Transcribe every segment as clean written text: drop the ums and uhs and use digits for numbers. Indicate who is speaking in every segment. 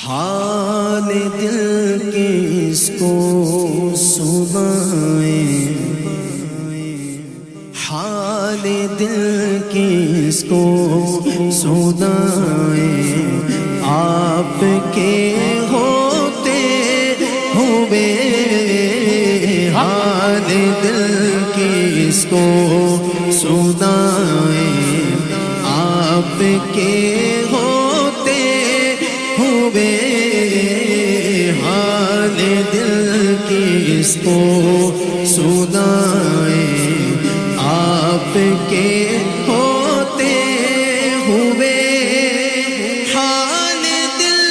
Speaker 1: حال دل کس کو سنائیں، حال دل کس کو سنائیں، آپ کے ہوتے ہوئے حال دل کس کو سنائیں، آپ کے ہوتے ہوئے حال دل کس کو سنائیں، آپ کے ہوتے ہوئے حال دل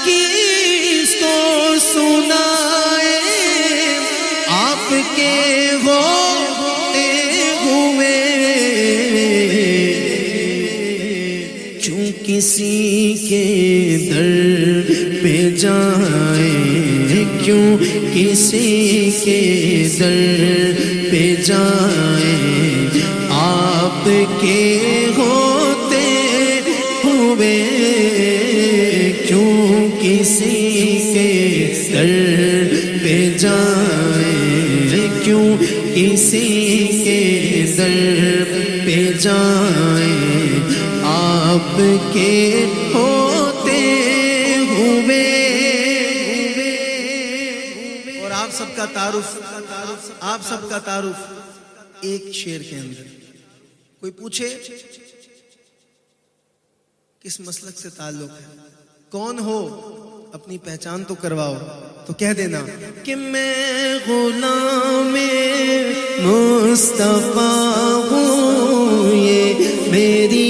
Speaker 1: کس کو سنائیں، آپ کے ہوتے ہوئے کیوں کسی کے در پہ جائیں، کیوں کسی کے در پہ جائیں، آپ کے ہوتے ہوئے کیوں کسی کے در پہ جائیں، کیوں کسی کے در پہ جائیں، آپ کے ہوتے ہوئے۔ اور آپ سب کا تعارف، آپ سب کا تعارف ایک شعر کے اندر۔ کوئی پوچھے کس مسلک سے تعلق ہے، کون ہو، اپنی پہچان تو کرواؤ، تو کہہ دینا کہ میں غلام مصطفیٰ ہوں، یہ میری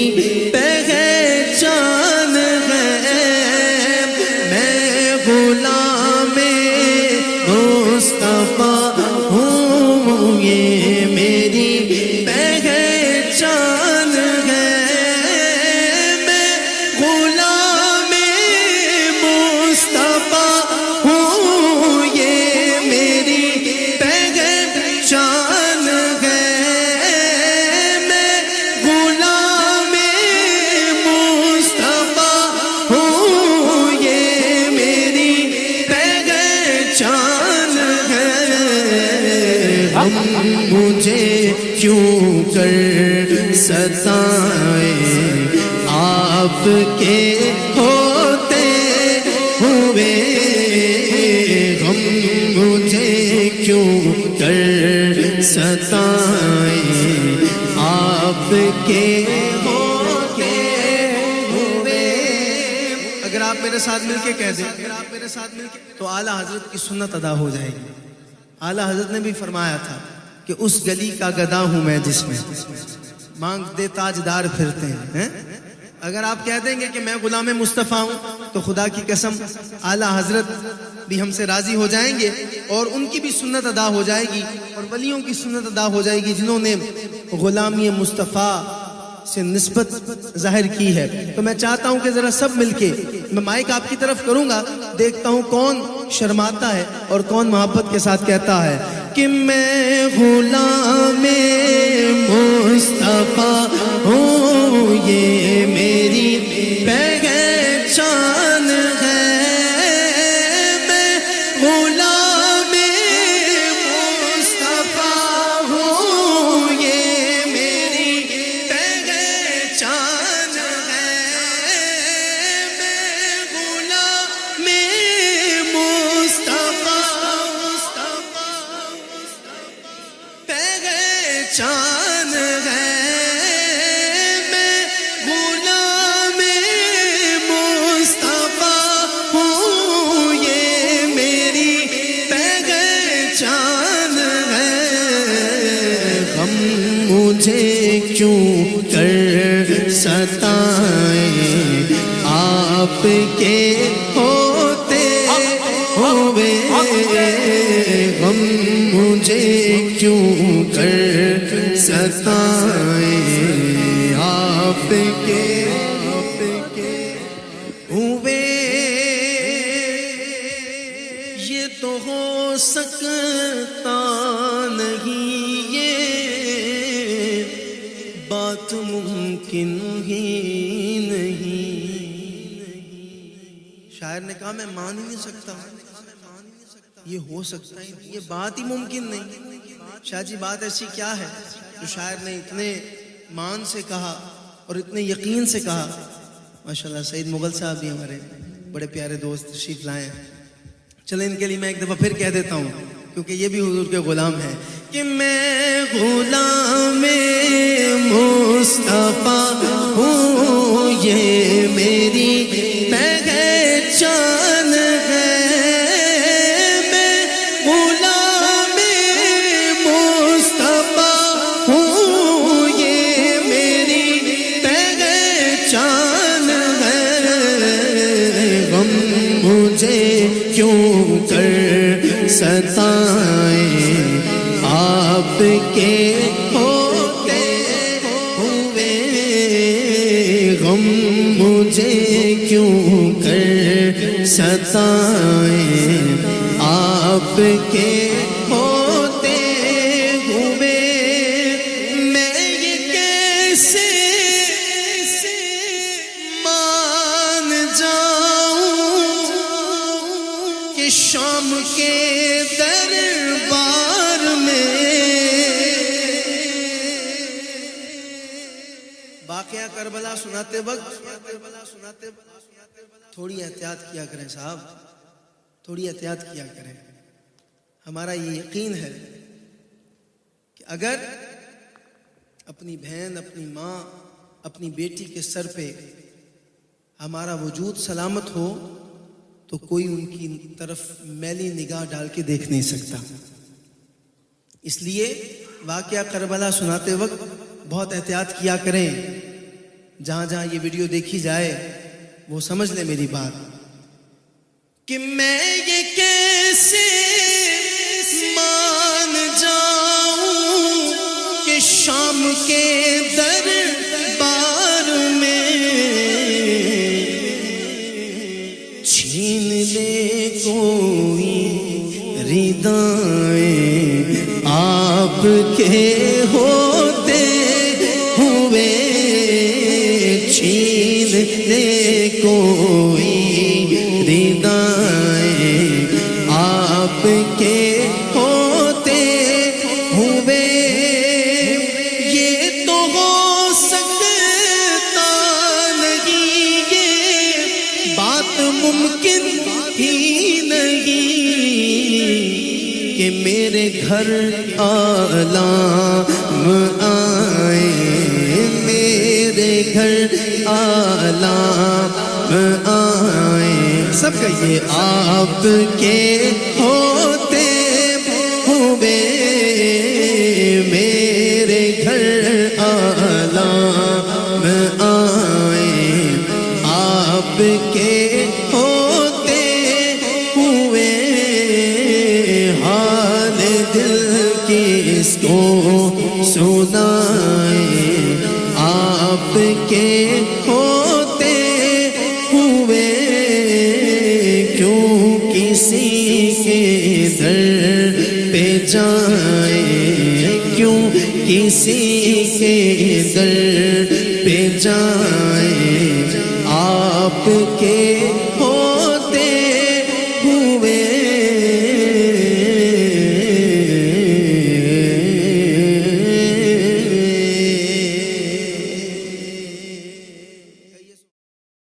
Speaker 1: پہچان ہے، میں غلام مصطفیٰ ہوں، یہ میری پہچان ہے، میں غلام مصطفیٰ ہوں، یہ میری پہچان ہے، میں غلام مصطفیٰ ہوں، یہ میری پہچان ہے۔ ہم مجھے کیوں کر ستائیں، آپ کے ہوتے ہوئے، ہم مجھے کیوں کر ستائیں، آپ کے ہوتے ہوئے۔ اگر آپ میرے ساتھ مل کے کہہ دیں تو اعلیٰ حضرت کی سنت ادا ہو جائے گی۔ اعلیٰ حضرت نے بھی فرمایا تھا کہ اس گلی کا گدا ہوں میں جس میں مانگتے تاجدار پھرتے ہیں۔ اگر آپ کہہ دیں گے کہ میں غلام مصطفیٰ ہوں تو خدا کی قسم اعلیٰ حضرت بھی ہم سے راضی ہو جائیں گے، اور ان کی بھی سنت ادا ہو جائے گی، اور ولیوں کی سنت ادا ہو جائے گی جنہوں نے غلامی مصطفیٰ سے نسبت ظاہر کی ہے۔ تو میں چاہتا ہوں کہ ذرا سب مل کے، میں مائک آپ کی طرف کروں گا، دیکھتا ہوں کون شرماتا ہے اور کون محبت کے ساتھ کہتا ہے کہ میں غلام مصطفیٰ ہوں، یہ میری پہچان ہے، میں غلام مصطفیٰ ہوں، یہ میری پہچان ہے، میں غلام مصطفیٰ پہچان ہے، میں غلام مصطفیٰ ہوں، یہ میری پہچان ہے۔ ہم مجھے کیوں کر ستائیں، آپ کے ہوتے ہوئے، غم مجھے کیوں کر ستائیں، آپ کے ہوئے۔ یہ تو ہو سکتا نہیں، یہ بات ممکن ہی نہیں۔ شاعر نے کہا میں مان ہی نہیں سکتا، یہ ہو سکتا ہے، یہ بات ہی ممکن نہیں۔ شاہ جی بات ایسی کیا ہے جو شاعر نے اتنے مان سے کہا اور اتنے یقین سے کہا؟ ماشاءاللہ سعید مغل صاحب بھی ہمارے بڑے پیارے دوست تشریف لائے ہیں، چلیں ان کے لیے میں ایک دفعہ پھر کہہ دیتا ہوں کیونکہ یہ بھی حضور کے غلام ہیں کہ میں غلام مصطفیٰ ہوں، یہ میری پہچان ہے، میں غلام مصطفیٰ ہوں، یہ میری پہچان ہے، غم مجھے کیوں کر ستائیں آپ کے ہوتے ہوئے، غم مجھے کیوں کر ستائیں آپ کے ہوتے ہوئے، میں یہ کیسے مان جاؤں کہ شام کے دربار میں واقعہ کربلا سناتے وقت تھوڑی احتیاط کیا کریں صاحب، تھوڑی احتیاط کیا کریں۔ ہمارا یہ یقین ہے کہ اگر اپنی بہن، اپنی ماں، اپنی بیٹی کے سر پہ ہمارا وجود سلامت ہو تو کوئی ان کی طرف میلی نگاہ ڈال کے دیکھ نہیں سکتا۔ اس لیے واقعہ کربلا سناتے وقت بہت احتیاط کیا کریں۔ جہاں جہاں یہ ویڈیو دیکھی جائے وہ سمجھ لیں میری بات کہ میں یہ کیسے مان جاؤں کہ شام کے دربار میں چھین لے کوئی ردائیں آپ کے ہوتے ہوئے، چھین لے کوئی ردائیں آپ کے ہوتے ہوئے، یہ تو ہو سکتا نہیں، یہ بات ممکن ہی نہیں کہ میرے گھر عالم آئے، میرے گھر عالم آئے، سب کہیے آپ کے ہوتے ہوئے، میرے گھر عالم آئے، آپ کے ہوتے ہوئے، حال دل کس کو سنائیں آپ کے ہوتے ہوئے، کیوں کسی کے در پہ جائیں، کیوں کسی کے در پہ جائیں،